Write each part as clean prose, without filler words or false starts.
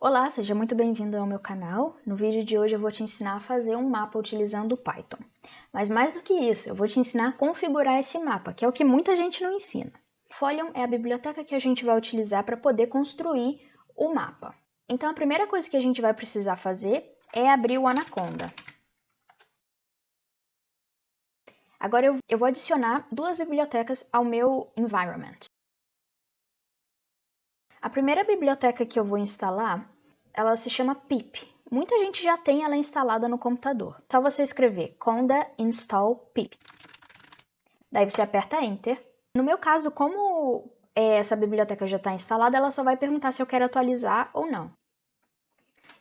Olá, seja muito bem-vindo ao meu canal. No vídeo de hoje eu vou te ensinar a fazer um mapa utilizando o Python. Mas mais do que isso, eu vou te ensinar a configurar esse mapa, que é o que muita gente não ensina. Folium é a biblioteca que a gente vai utilizar para poder construir o mapa. Então a primeira coisa que a gente vai precisar fazer é abrir o Anaconda. Agora eu vou adicionar duas bibliotecas ao meu environment. A primeira biblioteca que eu vou instalar, ela se chama pip. Muita gente já tem ela instalada no computador. É só você escrever conda install pip. Daí você aperta Enter. No meu caso, como essa biblioteca já está instalada, ela só vai perguntar se eu quero atualizar ou não.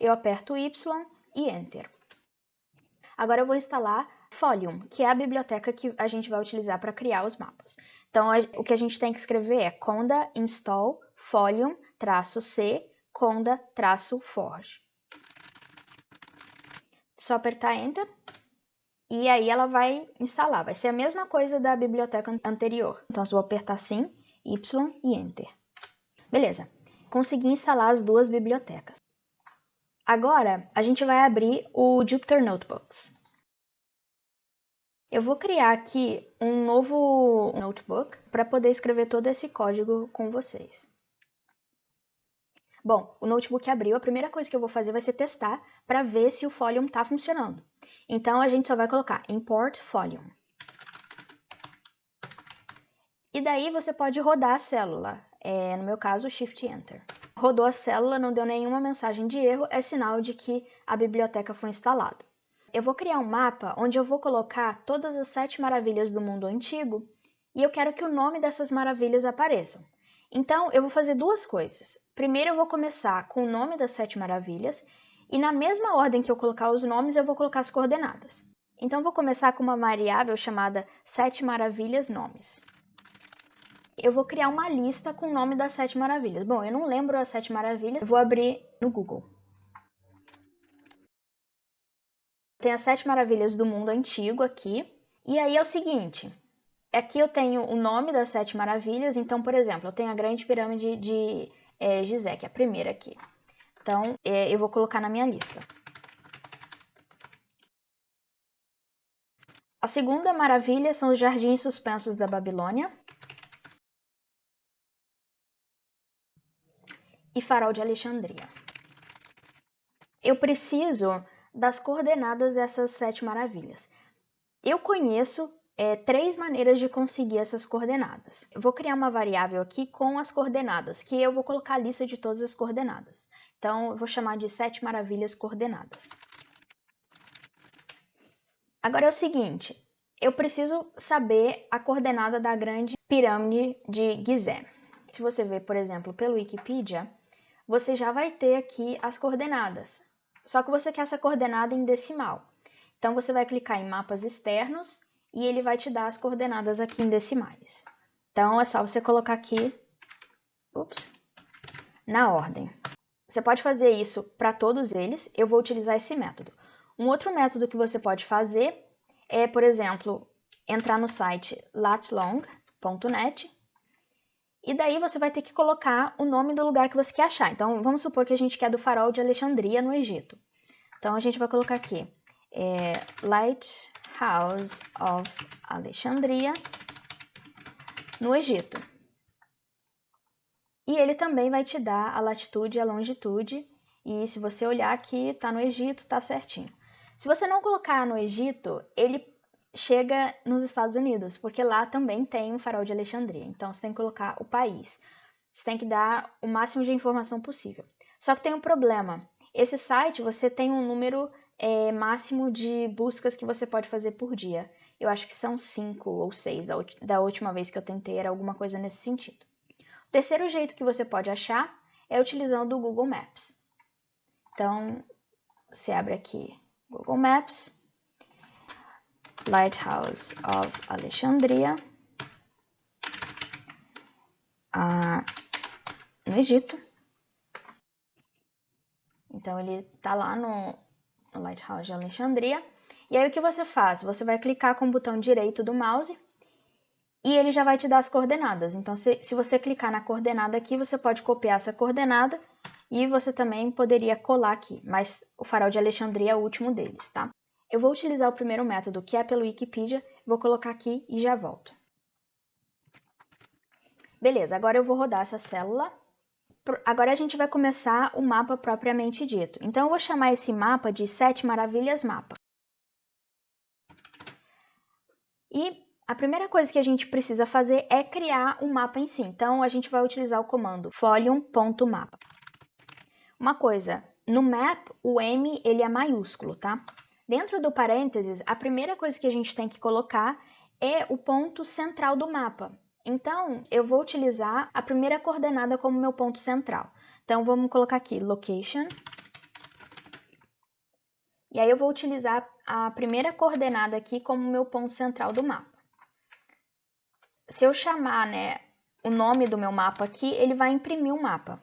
Eu aperto Y e Enter. Agora eu vou instalar Folium, que é a biblioteca que a gente vai utilizar para criar os mapas. Então, o que a gente tem que escrever é conda install folium-c conda-forge. Só apertar Enter e aí ela vai instalar. Vai ser a mesma coisa da biblioteca anterior. Então, eu vou apertar assim, Y e Enter. Beleza, consegui instalar as duas bibliotecas. Agora, a gente vai abrir o Jupyter Notebooks. Eu vou criar aqui um novo notebook para poder escrever todo esse código com vocês. Bom, o notebook abriu, a primeira coisa que eu vou fazer vai ser testar para ver se o Folium está funcionando. Então, a gente só vai colocar import Folium. E daí você pode rodar a célula, no meu caso, Shift Enter. Rodou a célula, não deu nenhuma mensagem de erro, é sinal de que a biblioteca foi instalada. Eu vou criar um mapa onde eu vou colocar todas as 7 maravilhas do mundo antigo e eu quero que o nome dessas maravilhas apareçam. Então, eu vou fazer duas coisas. Primeiro, eu vou começar com o nome das 7 maravilhas e na mesma ordem que eu colocar os nomes, eu vou colocar as coordenadas. Então, eu vou começar com uma variável chamada 7 maravilhas nomes. Eu vou criar uma lista com o nome das 7 maravilhas. Bom, eu não lembro as 7 maravilhas, eu vou abrir no Google. Tem as 7 maravilhas do mundo antigo aqui. E aí é o seguinte, aqui eu tenho o nome das 7 maravilhas. Então, por exemplo, eu tenho a grande pirâmide de Gizé, que é a primeira aqui. Então, eu vou colocar na minha lista. A segunda maravilha são os jardins suspensos da Babilônia. E farol de Alexandria. Eu preciso das coordenadas dessas 7 maravilhas. Eu conheço 3 maneiras de conseguir essas coordenadas. Eu vou criar uma variável aqui com as coordenadas, que eu vou colocar a lista de todas as coordenadas. Então, eu vou chamar de 7 maravilhas coordenadas. Agora é o seguinte, eu preciso saber a coordenada da grande pirâmide de Gizé. Se você ver, por exemplo, pelo Wikipedia, você já vai ter aqui as coordenadas. Só que você quer essa coordenada em decimal. Então, você vai clicar em mapas externos e ele vai te dar as coordenadas aqui em decimais. Então, é só você colocar aqui, na ordem. Você pode fazer isso para todos eles, eu vou utilizar esse método. Um outro método que você pode fazer é, por exemplo, entrar no site latlong.net e daí você vai ter que colocar o nome do lugar que você quer achar. Então, vamos supor que a gente quer do farol de Alexandria, no Egito. Então, a gente vai colocar aqui, Lighthouse of Alexandria, no Egito. E ele também vai te dar a latitude e a longitude, e se você olhar aqui, tá no Egito, tá certinho. Se você não colocar no Egito, ele chega nos Estados Unidos, porque lá também tem um farol de Alexandria. Então, você tem que colocar o país. Você tem que dar o máximo de informação possível. Só que tem um problema. Esse site, você tem um número máximo de buscas que você pode fazer por dia. Eu acho que são 5 ou 6. Da última vez que eu tentei, era alguma coisa nesse sentido. O terceiro jeito que você pode achar é utilizando o Google Maps. Então, você abre aqui Google Maps, Lighthouse of Alexandria, no Egito. Então, ele está lá no Lighthouse de Alexandria. E aí, o que você faz? Você vai clicar com o botão direito do mouse e ele já vai te dar as coordenadas. Então, se você clicar na coordenada aqui, você pode copiar essa coordenada E você também poderia colar aqui, mas o farol de Alexandria é o último deles, tá? Eu vou utilizar o primeiro método, que é pelo Wikipedia, vou colocar aqui e já volto. Beleza, agora eu vou rodar essa célula. Agora a gente vai começar o mapa propriamente dito. Então eu vou chamar esse mapa de 7 Maravilhas Mapa. E a primeira coisa que a gente precisa fazer é criar um mapa em si. Então a gente vai utilizar o comando folium.mapa. Uma coisa, no map o M ele é maiúsculo, tá? Dentro do parênteses, a primeira coisa que a gente tem que colocar é o ponto central do mapa. Então, eu vou utilizar a primeira coordenada como meu ponto central. Então, vamos colocar aqui, location. E aí eu vou utilizar a primeira coordenada aqui como meu ponto central do mapa. Se eu chamar, né, o nome do meu mapa aqui, ele vai imprimir o mapa.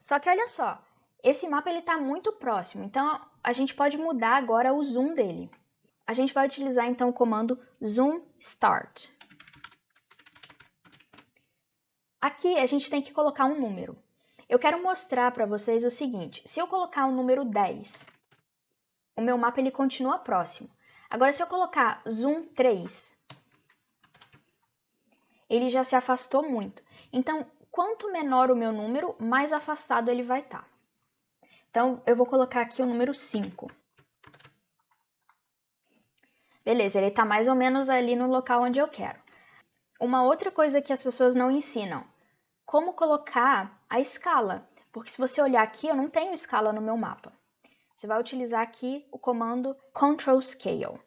Só que olha só, esse mapa está muito próximo, então a gente pode mudar agora o zoom dele. A gente vai utilizar então o comando zoom start. Aqui a gente tem que colocar um número. Eu quero mostrar para vocês o seguinte, se eu colocar o número 10, o meu mapa ele continua próximo. Agora se eu colocar zoom 3, ele já se afastou muito. Então, quanto menor o meu número, mais afastado ele vai estar. Então, eu vou colocar aqui o número 5. Beleza, ele está mais ou menos ali no local onde eu quero. Uma outra coisa que as pessoas não ensinam, como colocar a escala. Porque se você olhar aqui, eu não tenho escala no meu mapa. Você vai utilizar aqui o comando Control Scale.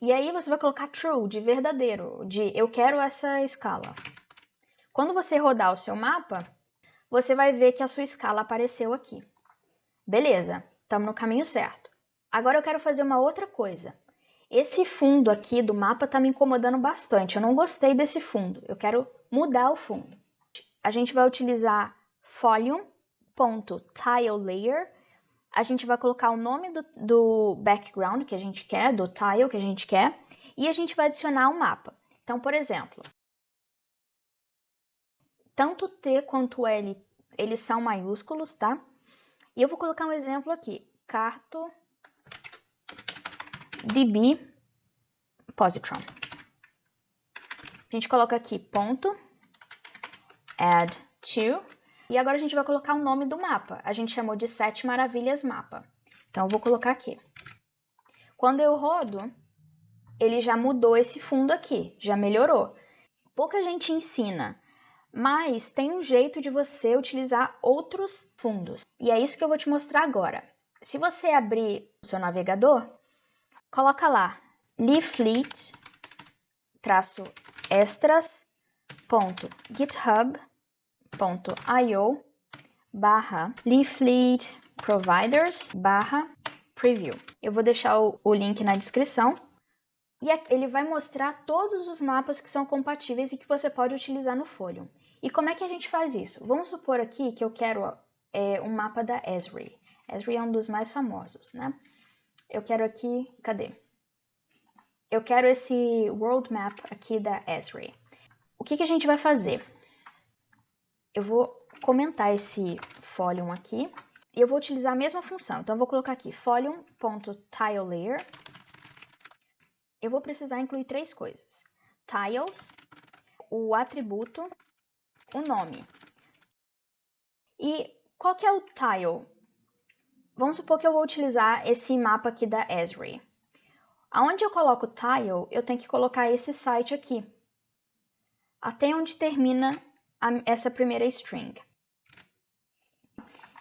E aí você vai colocar True, de verdadeiro, de eu quero essa escala. Quando você rodar o seu mapa, você vai ver que a sua escala apareceu aqui. Beleza, estamos no caminho certo. Agora eu quero fazer uma outra coisa. Esse fundo aqui do mapa está me incomodando bastante. Eu não gostei desse fundo. Eu quero mudar o fundo. A gente vai utilizar folium.tilelayer. A gente vai colocar o nome do background que a gente quer, do tile que a gente quer, e a gente vai adicionar um mapa. Então, por exemplo, tanto T quanto L, eles são maiúsculos, tá? E eu vou colocar um exemplo aqui, CartoDB Positron. A gente coloca aqui ponto, add to, e agora a gente vai colocar o nome do mapa. A gente chamou de 7 Maravilhas Mapa. Então eu vou colocar aqui. Quando eu rodo, ele já mudou esse fundo aqui, já melhorou. Pouca gente ensina, mas tem um jeito de você utilizar outros fundos. E é isso que eu vou te mostrar agora. Se você abrir o seu navegador, coloca lá leaflet-extras.io/leafletproviders/preview. Eu vou deixar o link na descrição. E aqui ele vai mostrar todos os mapas que são compatíveis e que você pode utilizar no Folium. E como é que a gente faz isso? Vamos supor aqui que eu quero um mapa da Esri. Esri é um dos mais famosos, né? Eu quero aqui, cadê? Eu quero esse world map aqui da Esri. O que a gente vai fazer? Eu vou comentar esse Folium aqui e eu vou utilizar a mesma função. Então eu vou colocar aqui folium.tilelayer. Eu vou precisar incluir 3 coisas. Tiles, o atributo, o nome. E qual que é o tile? Vamos supor que eu vou utilizar esse mapa aqui da Esri. Aonde eu coloco tile, eu tenho que colocar esse site aqui. Até onde termina essa primeira string.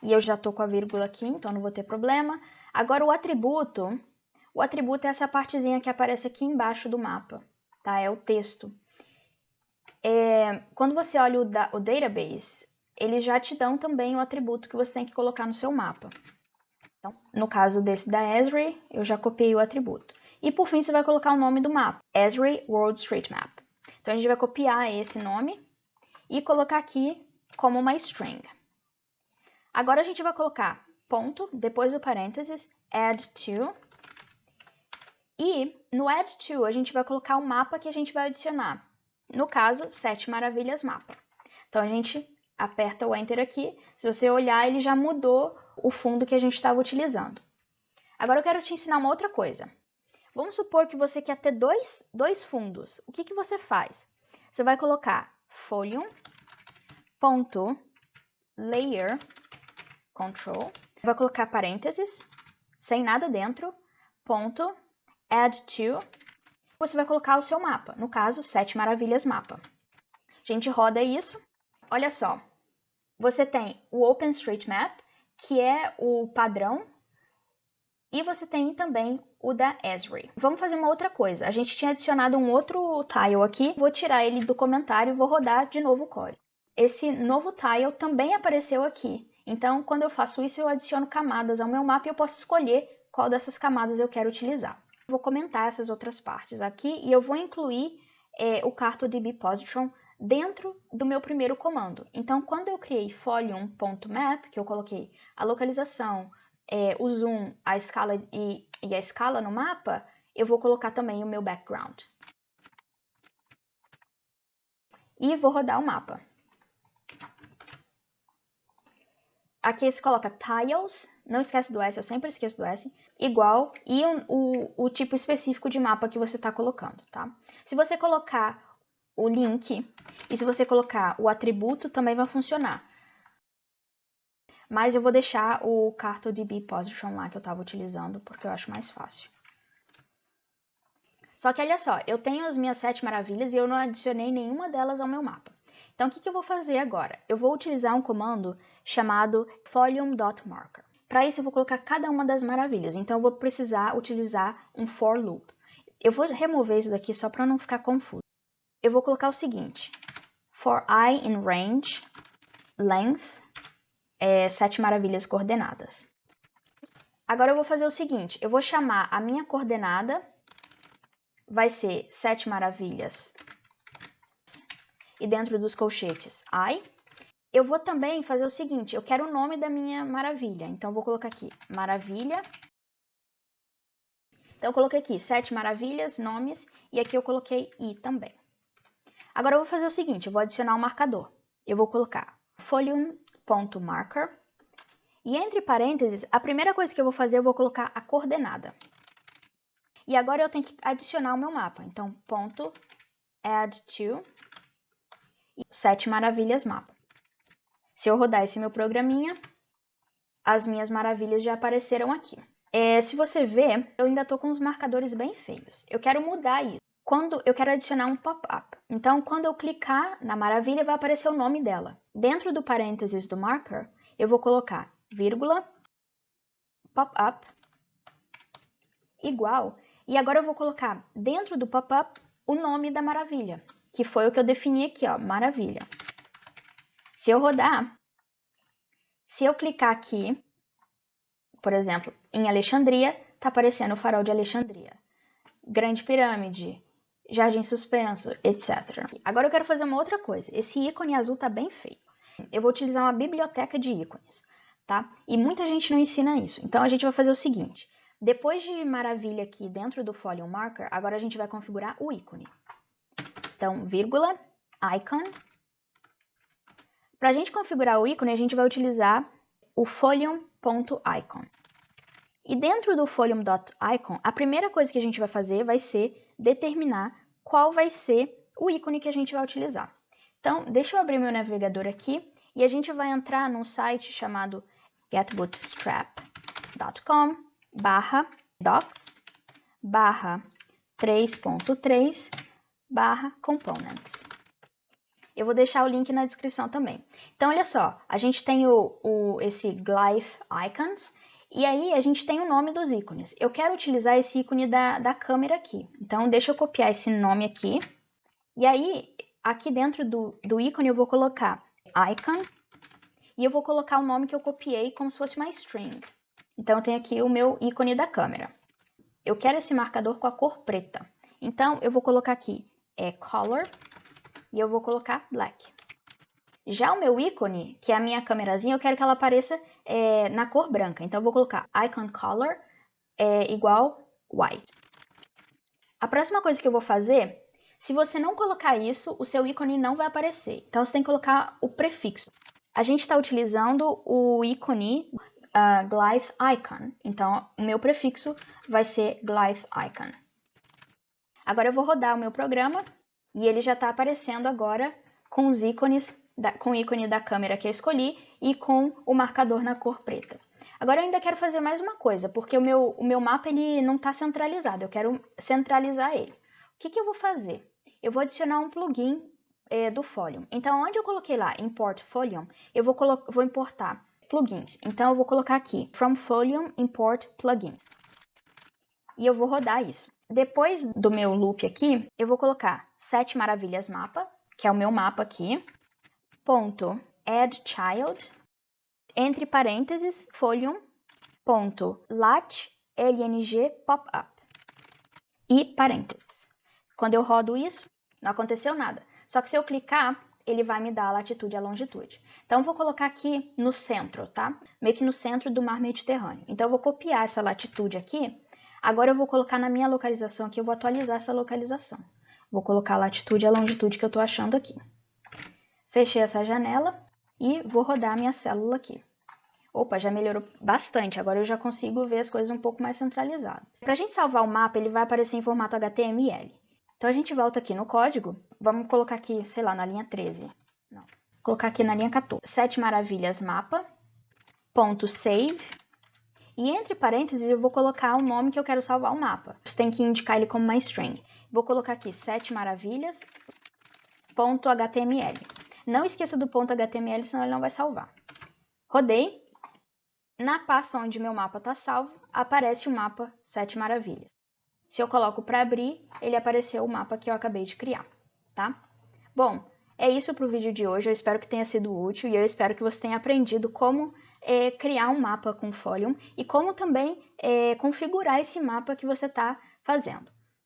E eu já estou com a vírgula aqui, então não vou ter problema. Agora o atributo é essa partezinha que aparece aqui embaixo do mapa, tá? É o texto. Quando você olha o database, eles já te dão também o atributo que você tem que colocar no seu mapa. Então, no caso desse da Esri, eu já copiei o atributo. E por fim, você vai colocar o nome do mapa, Esri World Street Map. Então a gente vai copiar esse nome e colocar aqui como uma string. Agora a gente vai colocar ponto, depois do parênteses, add to. E no add to a gente vai colocar o mapa que a gente vai adicionar. No caso, 7 Maravilhas Mapa. Então a gente aperta o Enter aqui. Se você olhar, ele já mudou o fundo que a gente estava utilizando. Agora eu quero te ensinar uma outra coisa. Vamos supor que você quer ter dois fundos. O que você faz? Você vai colocar folium.layer control, vai colocar parênteses, sem nada dentro, ponto, add to, você vai colocar o seu mapa, no caso, 7 Maravilhas mapa. A gente roda isso, olha só, você tem o OpenStreetMap, que é o padrão, e você tem também o da Esri. Vamos fazer uma outra coisa, a gente tinha adicionado um outro tile aqui, vou tirar ele do comentário e vou rodar de novo o código. Esse novo tile também apareceu aqui. Então, quando eu faço isso, eu adiciono camadas ao meu mapa e eu posso escolher qual dessas camadas eu quero utilizar. Eu vou comentar essas outras partes aqui e eu vou incluir o CartoDB Positron dentro do meu primeiro comando. Então, quando eu criei folium.map, que eu coloquei a localização, o zoom, a escala e a escala no mapa, eu vou colocar também o meu background. E vou rodar o mapa. Aqui você coloca tiles, não esquece do S, eu sempre esqueço do S, igual, e o tipo específico de mapa que você está colocando, tá? Se você colocar o link e se você colocar o atributo, também vai funcionar. Mas eu vou deixar o CartoDB Positron lá que eu estava utilizando, porque eu acho mais fácil. Só que olha só, eu tenho as minhas 7 maravilhas e eu não adicionei nenhuma delas ao meu mapa. Então, o que eu vou fazer agora? Eu vou utilizar um comando chamado folium.marker. Para isso, eu vou colocar cada uma das maravilhas. Então, eu vou precisar utilizar um for loop. Eu vou remover isso daqui só para não ficar confuso. Eu vou colocar o seguinte, for I in range, length, 7 maravilhas coordenadas. Agora, eu vou fazer o seguinte, eu vou chamar a minha coordenada, vai ser 7 maravilhas, e dentro dos colchetes, I. Eu vou também fazer o seguinte, eu quero o nome da minha maravilha, então eu vou colocar aqui, maravilha. Então eu coloquei aqui, 7 maravilhas, nomes, e aqui eu coloquei I também. Agora eu vou fazer o seguinte, eu vou adicionar um marcador. Eu vou colocar folium.marker, e entre parênteses, a primeira coisa que eu vou fazer, eu vou colocar a coordenada. E agora eu tenho que adicionar o meu mapa, então ponto add to, 7 maravilhas mapa. Se eu rodar esse meu programinha, as minhas maravilhas já apareceram aqui. Se você ver, eu ainda estou com os marcadores bem feios. Eu quero mudar isso. Quando eu quero adicionar um pop-up. Então, quando eu clicar na maravilha, vai aparecer o nome dela. Dentro do parênteses do marker, eu vou colocar vírgula, pop-up, igual. E agora eu vou colocar dentro do pop-up o nome da maravilha, que foi o que eu defini aqui, ó, maravilha. Se eu rodar, se eu clicar aqui, por exemplo, em Alexandria, está aparecendo o farol de Alexandria. Grande Pirâmide, Jardim Suspenso, etc. Agora eu quero fazer uma outra coisa. Esse ícone azul está bem feio. Eu vou utilizar uma biblioteca de ícones, tá? E muita gente não ensina isso. Então a gente vai fazer o seguinte. Depois de maravilha aqui dentro do Folium Marker, agora a gente vai configurar o ícone. Então, vírgula, icon. Para a gente configurar o ícone, a gente vai utilizar o folium.icon. E dentro do folium.icon, a primeira coisa que a gente vai fazer vai ser determinar qual vai ser o ícone que a gente vai utilizar. Então, deixa eu abrir meu navegador aqui e a gente vai entrar num site chamado getbootstrap.com/docs/3.3/components. Eu vou deixar o link na descrição também. Então, olha só, a gente tem esse Glyph Icons, e aí a gente tem o nome dos ícones. Eu quero utilizar esse ícone da câmera aqui. Então, deixa eu copiar esse nome aqui. E aí, aqui dentro do ícone, eu vou colocar icon, e eu vou colocar o nome que eu copiei como se fosse uma string. Então, eu tenho aqui o meu ícone da câmera. Eu quero esse marcador com a cor preta. Então, eu vou colocar aqui color, e eu vou colocar black. Já o meu ícone, que é a minha câmerazinha, eu quero que ela apareça na cor branca. Então, eu vou colocar icon color igual white. A próxima coisa que eu vou fazer, Se você não colocar isso, o seu ícone não vai aparecer. Então, você tem que colocar o prefixo. A gente está utilizando o ícone Glyph Icon. Então, o meu prefixo vai ser Glyph Icon. Agora, eu vou rodar o meu programa e ele já está aparecendo agora com os ícones, com o ícone da câmera que eu escolhi e com o marcador na cor preta. Agora, eu ainda quero fazer mais uma coisa, porque o meu mapa ele não está centralizado. Eu quero centralizar ele. O que eu vou fazer? Eu vou adicionar um plugin do Folium. Então, onde eu coloquei lá Import Folium, eu vou importar plugins. Então, eu vou colocar aqui From Folium Import Plugins. E eu vou rodar isso. Depois do meu loop aqui, eu vou colocar 7 Maravilhas Mapa, que é o meu mapa aqui, ponto Add Child, entre parênteses, Folium, ponto Lat, LNG, Pop-up, e parênteses. Quando eu rodo isso, não aconteceu nada. Só que se eu clicar, ele vai me dar a latitude e a longitude. Então, eu vou colocar aqui no centro, tá? Meio que no centro do mar Mediterrâneo. Então, eu vou copiar essa latitude aqui. Agora, eu vou colocar na minha localização aqui, eu vou atualizar essa localização. Vou colocar a latitude e a longitude que eu estou achando aqui. Fechei essa janela e vou rodar a minha célula aqui. Opa, já melhorou bastante, agora eu já consigo ver as coisas um pouco mais centralizadas. Para a gente salvar o mapa, ele vai aparecer em formato HTML. Então a gente volta aqui no código, vamos colocar aqui, sei lá, na linha 13. Não, vou colocar aqui na linha 14. 7 maravilhas mapa, ponto save, e entre parênteses eu vou colocar o nome que eu quero salvar o mapa. Você tem que indicar ele como uma string. Vou colocar aqui 7 maravilhas, ponto HTML. Não esqueça do ponto HTML, senão ele não vai salvar. Rodei. Na pasta onde meu mapa está salvo, aparece o mapa 7 Maravilhas. Se eu coloco para abrir, ele apareceu o mapa que eu acabei de criar, tá? Bom, é isso para o vídeo de hoje. Eu espero que tenha sido útil e eu espero que você tenha aprendido como criar um mapa com Folium e como também configurar esse mapa que você está fazendo.